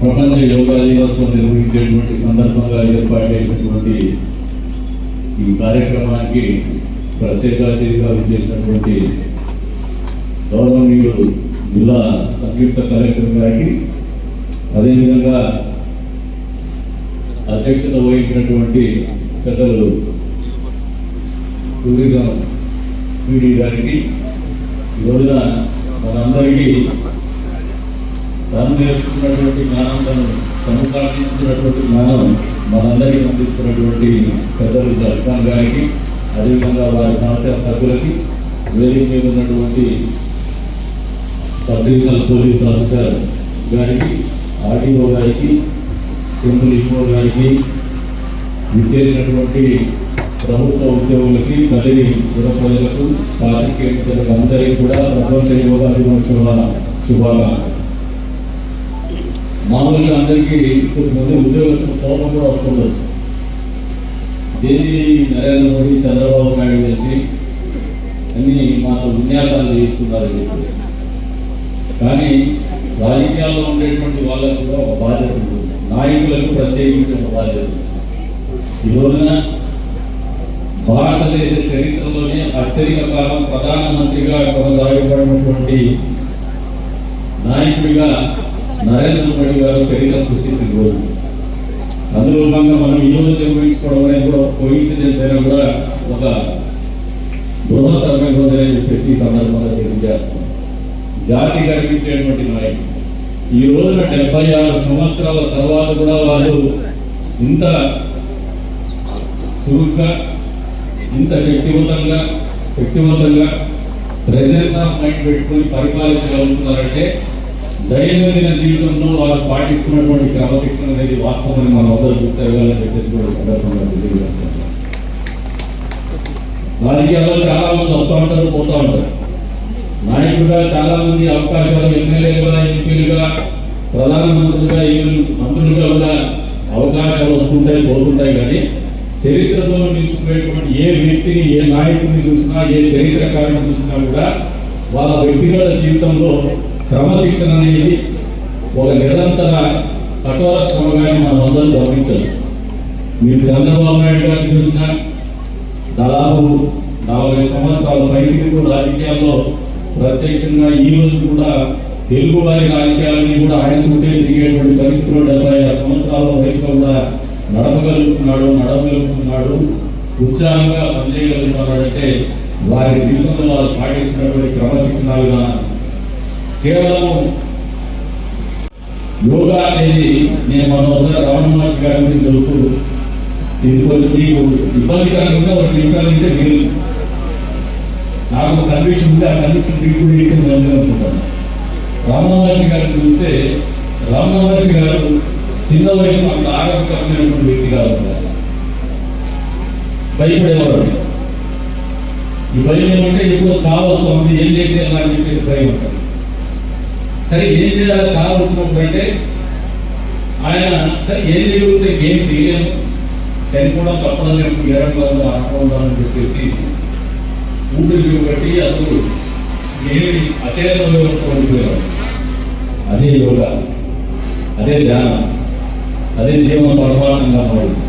ప్రపంచ యోగా దినోత్సవం నిర్వహించేటువంటి సందర్భంగా ఏర్పాటు చేసినటువంటి ఈ కార్యక్రమానికి ప్రత్యేక అతిథిగా విచ్చేసినటువంటి గౌరవనీయులు జిల్లా సంయుక్త కలెక్టర్ గారికి, అదేవిధంగా అధ్యక్షత వహించినటువంటి పెద్దలు టూరిజం పీడీ గారికి, ఈ రోజున మనందరికీ తను నేర్చుకున్నటువంటి జ్ఞానం, తను సముపార్జించినటువంటి జ్ఞానం మనందరికీ అందిస్తున్నటువంటి పెద్దలు దర్శన్ గారికి, అదేవిధంగా వారి సంస్థ సభ్యులకి, వేదిక మీద ఉన్నటువంటి సబ్ డివిజనల్ పోలీస్ ఆఫీసర్ గారికి, ఆర్టీఓ గారికి, టెంపుల్ ఈఓ గారికి, విచ్చేసినటువంటి ప్రభుత్వ ఉద్యోగులకి, కదిరి పుర ప్రజలకు, పాత్రికేయులకు అందరికీ కూడా ప్రపంచ యోగా దినోత్సవ శుభాకాంక్షలు. మామూలుగా అందరికీ కొద్దిమంది ఉద్యోగస్తుల కోపం కూడా వస్తుండొచ్చు. దేని నరేంద్ర మోడీ, చంద్రబాబు నాయుడు కలిసి అన్ని మాకు విన్యాసాలు చేస్తున్నారని చెప్పేసి. కానీ రాజకీయాల్లో ఉండేటువంటి వాళ్ళకు కూడా ఒక బాధ్యత ఉంటుంది, నాయకులకు ప్రత్యేకించి ఒక బాధ్యత. ఈ రోజున భారతదేశ చరిత్రలోనే అత్యధిక కాలం ప్రధానమంత్రిగా కొనసాగబడినటువంటి నాయకుడిగా నరేంద్ర మోడీ గారు చరిత్ర సృష్టించిన రోజు. అందులో భాగంగా మనం ఈ రోజు నిర్వహించుకోవడం అనేది కూడా కోయిన్సిడెన్స్ అయినా కూడా ఒక బృహత్తరమైన రోజు అని చెప్పేసి ఈ సందర్భంగా తెలియజేస్తాం. జాతి గర్వించేటువంటి నాయకుడు. ఈ రోజున 76 సంవత్సరాల తర్వాత కూడా వాళ్ళు ఇంత చురుగ్గా, ఇంత శక్తివంతంగా ప్రెజెన్స్ ఆఫ్ మైండ్ పెట్టుకుని పరిపాలించగలుగుతున్నారంటే దైనందిన జీవితంలో వారు పాటిస్తున్నటువంటి క్రమశిక్షణ అనేది వాస్తవాన్ని మనం అందరూ గుర్తిరగాలని చెప్పేసి కూడా సందర్భంగా తెలియజేస్తాం. రాజకీయాల్లో చాలా మంది వస్తూ ఉంటారు, పోతూ ఉంటారు. నాయకులుగా చాలా మంది అవకాశాలు, ఎమ్మెల్యేలుగా, ఎంపీలుగా, ప్రధానమంత్రులుగా, మంత్రులుగా కూడా అవకాశాలు వస్తుంటాయి, పోతుంటాయి. కానీ చరిత్రలో నిలిచిపోయేటువంటి ఏ వ్యక్తిని, ఏ నాయకుడిని చూసినా, ఏ చరిత్రకారుని చూసినా కూడా వాళ్ళ వ్యక్తిగత జీవితంలో క్రమశిక్షణ అనేది ఒక నిరంతర కఠోర శ్రమగానే మనం అందరూ గమనించవచ్చు. మీరు చంద్రబాబు నాయుడు గారిని చూసినా దాదాపు 40 సంవత్సరాల పైకి రాజకీయాల్లో ప్రత్యక్షంగా ఈ రోజు కూడా తెలుగు వారి రాజకీయాలని కూడా ఆయన చుట్టే తిరిగేటువంటి పరిస్థితుల్లో 76 సంవత్సరాల వయసులో కూడా నడవగలుగుతున్నాడు, ఉత్సాహంగా పనిచేయగలుగుతున్నాడంటే వారి జీవితంలో వారు పాటిస్తున్నటువంటి క్రమశిక్షణ విధానం. కేవలం యోగా అనేది నేను మరోసారి రమణ మహర్షి గారి గురించి తెలుపు, ఇది కొంచెం మీకు ఇబ్బందికరంగా ఒక నిమిషాలు ఇస్తే మీరు నాకు కన్విక్షన్ ఉంది, ఆ కన్విక్షన్ మీకు కూడా ఇస్తే నేను అనుకుంటాను. రమణ మహర్షి గారిని చూస్తే రమణ మహర్షి గారు చిన్న వయసులో అంత ఆరోగ్యకరమైనటువంటి వ్యక్తిగా ఉంటారు. భయపడేవాడు. ఈ భయం ఏమంటే ఎప్పుడో చాలా వస్తుంది, ఏం చేసేయాలని అని చెప్పేసి భయం ఉంటారు. సరే ఏం చేయాలి చాలా వచ్చినప్పుడు అంటే ఆయన సరే ఏం చేయగలిగితే ఏం చేయలేము, చనిపోవడం తప్పదని ఎరంగా అనుకుంటామని చెప్పేసి ఊపిరి బట్టి అసలు ఏమి అచేతన వ్యవస్థ ఉండిపోయారు. అదే యోగా, అదే ధ్యానం, అదే జీవన పరమాత్మంగా మారింది.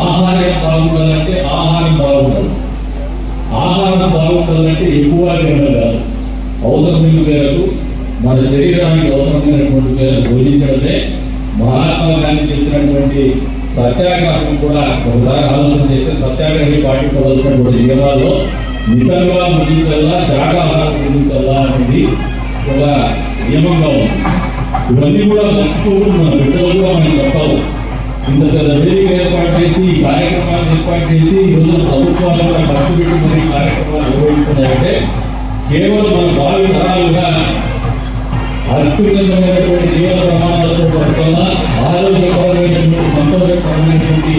ఆహారం బాగుండాలంటే ఆహారం బాగుండాలి. ఆహారం బాగుండాలంటే ఎక్కువ తినడం కాదు, అవసరమైన మేరకు మన శరీరానికి అవసరమైనటువంటి మేరకు భోజించడమే. మహాత్మా గాంధీ చెప్పినటువంటి సత్యాగ్రహం కూడా ఒకసారి ఆలోచన చేస్తే సత్యాగ్రహి పాటించవలసినటువంటి నియమాల్లో మితంగా భుజించాలా, శాకాహారం భుజించాలా అనేది ఒక నియమంగా ఉంది. ఇవన్నీ కూడా మర్చిపోకుండా మన బిడ్డలు కూడా మనం చెప్పాలి. ఇంత పెద్ద వేదిక ఏర్పాటు చేసి, ఈ కార్యక్రమాన్ని ఏర్పాటు చేసి ఈ రోజు ప్రభుత్వాలు కూడా ఖర్చు పెట్టి మరి కార్యక్రమాలు నిర్వహిస్తున్నాయంటే కేవలం మన భావి తరాలుగా అత్యున్నతమైనటువంటి జీవన ప్రమాణాలతో పడుతున్న ఆరోగ్యకరమైనటువంటి, సంతోషకరమైనటువంటి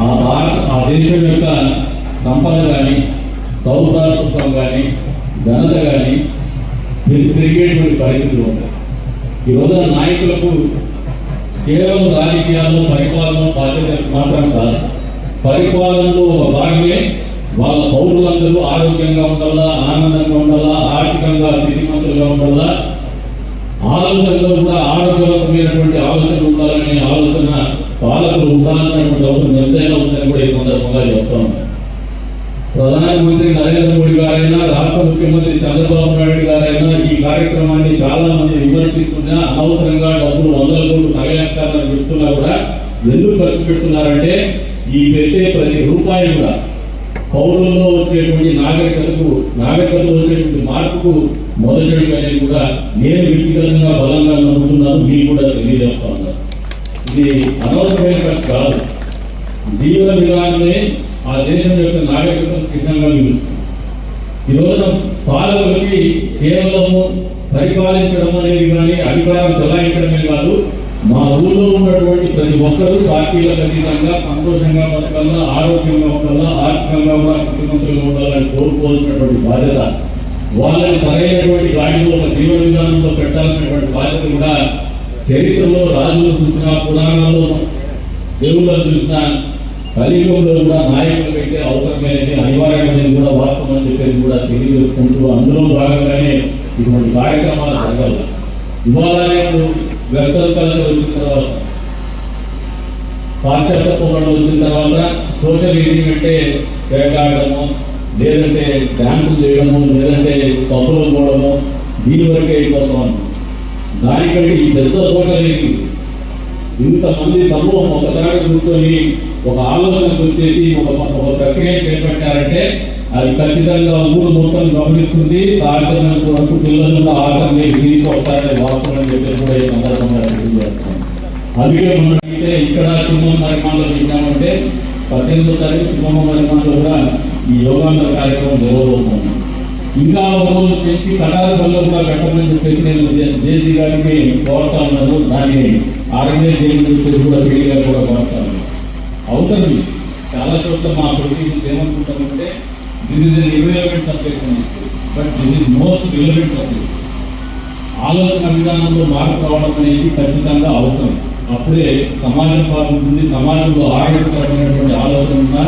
ఆ దేశం యొక్క సంపద కానీ, సౌభ్రాతృత్వం కానీ, ఘనత కానీ పెరిగేటువంటి పరిస్థితులు ఉంటాయి. ఈ రోజున నాయకులకు కేవలం రాజకీయాల్లో పరిపాలన బాధ్యత మాత్రం కాదు. పరిపాలనలో ఒక భాగమే వాళ్ళ పౌరులందరూ ఆరోగ్యంగా ఉండాలా, ఆనందంగా ఉండాలా, ఆర్థికంగా స్థితిమంతులుగా ఉండాలా, ఆలోచనలో కూడా ఆరోగ్యవంతమైనటువంటి ఆలోచన ఉండాలనే ఆలోచన పాలకులు ఉండాలన్నటువంటి అవసరం ఎంతైనా ఉందని కూడా ఈ సందర్భంగా చెప్తా ఉన్నాను. ప్రధానమంత్రి నరేంద్ర మోడీ గారైనా, రాష్ట్ర ముఖ్యమంత్రి చంద్రబాబు నాయుడు గారైనా ఈ కార్యక్రమాన్ని చాలా మంది విమర్శిస్తున్నా, అనవసరంగా డబ్బులు 100 కోట్లు తగలేస్తారని చెప్తున్నా కూడా ఎందుకు ఖర్చు పెడుతున్నారంటే ఈ పెట్టే ప్రతి రూపాయి కూడా పౌరుల్లో వచ్చేటువంటి నాగరికతలో వచ్చేటువంటి మార్పుకు మొదటి అనేది కూడా నేను వ్యక్తిగతంగా బలంగా నమ్ముతున్నాను. మీకు కూడా తెలియజేస్తా ఉన్నారు. ఇది అనవసరమైన ఖర్చు కాదు. జీవన విధానమే ఆ దేశం యొక్క నాగరికతను చిహ్నంగా నిలుస్తుంది. ఈ రోజున పాలకులకి కేవలము పరిపాలించడం అనేది కానీ అధికారం చెలాయించడమే కాదు, మా ఊళ్ళో ఉన్నటువంటి ప్రతి ఒక్కరూ పార్టీలకు అతీతంగా సంతోషంగా బతకాలా, ఆరోగ్యంగా ఉండాలా, ఆర్థికంగా కూడా స్థితిమంతులుగా ఉండాలని కోరుకోవాల్సినటువంటి బాధ్యత, వాళ్ళని సరైనటువంటి గాడిలో ఒక జీవన విధానంలో పెట్టాల్సినటువంటి బాధ్యత కూడా చరిత్రలో రాజులు చూసిన, పురాణాల్లో దేవుళ్ళను చూసిన, కలియుగంలో కూడా నాయకులు పెట్టే అవసరమైనది, అనివార్యమైనది కూడా వాస్తవం అని చెప్పేసి కూడా తెలియజేసుకుంటూ అందులో భాగంగానే ఇటువంటి కార్యక్రమాలు జరగాలి. ఇవాళ వెస్టర్న్ కల్చర్ వచ్చిన తర్వాత, పాశ్చాత్య పోరాటం వచ్చిన తర్వాత సోషల్ ఈటింగ్ అంటే పేకాడము, లేదంటే డ్యాన్సులు చేయడము, లేదంటే పబ్బులు పోవడము, దీని వరకే అయిపోతాం. దానికంటే ఈ పెద్ద సోషల్ ఈటింగ్, ఇంతమంది సమూహం ఒకసారి కూర్చొని ఒక ఆలోచనకు వచ్చేసి ఒక ప్రక్రియ చేపట్టారంటే అది ఖచ్చితంగా ఊరు మొత్తం గమనిస్తుంది. సాధ్యమైనంత వరకు పిల్లలు కూడా ఆచరణకి తీసుకొస్తారనే వాస్తవం చెప్పి కూడా ఈ సందర్భంగా తెలియజేస్తాం. అందుకే మనకైతే ఇక్కడ కుటుంబ పరిమాణంలో విన్నామంటే 18వ తారీఖు కుటుంబ పరిమాణంలో కూడా ఈ యోగాంధ్ర కార్యక్రమం జరగబోతుంది. ఇంకా ఒక రోజు పెంచి కటారు పనులు కూడా కట్టమని చెప్పేసి నేను జేసీ గారికి కోరుతా ఉన్నాను. దాన్ని ఆర్గనైజ్ చేయని చెప్పేసి కూడా పీడీ గారు కూడా కోరుతాను. అవసరం చాలా చోట్ల మా పొలిటీషియన్స్ ఏమనుకుంటామంటే this is an irrelevant subject అని, but this is most relevant subject. ఆలోచన విధానంలో మార్పు రావడం అనేది ఖచ్చితంగా అవసరం. అప్పుడే సమాజం బాగుంటుంది. సమాజంలో ఆరోగ్యకరమైనటువంటి ఆలోచన ఉన్నా,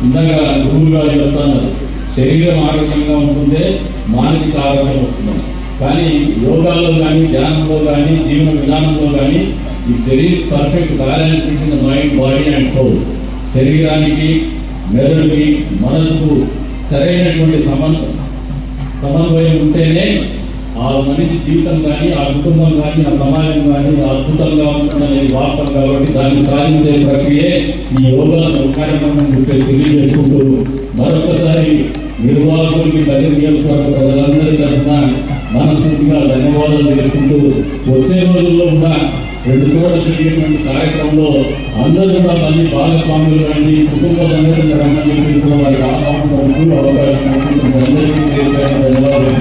ఇందాక గురువు గారు చెప్తున్నారు, శరీరం ఆరోగ్యంగా ఉంటుందే మానసిక ఆరోగ్యం వస్తుంది. కానీ యోగాలో కానీ, ధ్యానంలో కానీ, జీవన విధానంలో కానీ if there is perfect balance between the mind, body and soul, శరీరానికి, మెదడుకి, మనసుకు సరైనటువంటి సమన్వయం ఉంటేనే ఆ మనిషి జీవితం కానీ, ఆ కుటుంబం కానీ, ఆ సమాజం కానీ అద్భుతంగా ఉంటుందనేది వాస్తవం. కాబట్టి దాన్ని సాధించే ప్రక్రియ ఈ యోగా కార్యక్రమం చెప్పేసి తెలియజేసుకుంటూ మరొకసారి నిర్వాహకులకి దగ్గర నియోజకవర్గ ప్రజలందరి తరఫున మనస్ఫూర్తిగా ధన్యవాదాలు తెలుపుకుంటూ వచ్చే రోజుల్లో కూడా 2 చోట్ల జరిగేటువంటి కార్యక్రమంలో అందరూ కూడా మళ్ళీ భాగస్వాములు రండి, కుటుంబ సంఘటన రమ్మని చెప్పి కూడా వారికి అవకాశం అందరికీ ధన్యవాదాలు.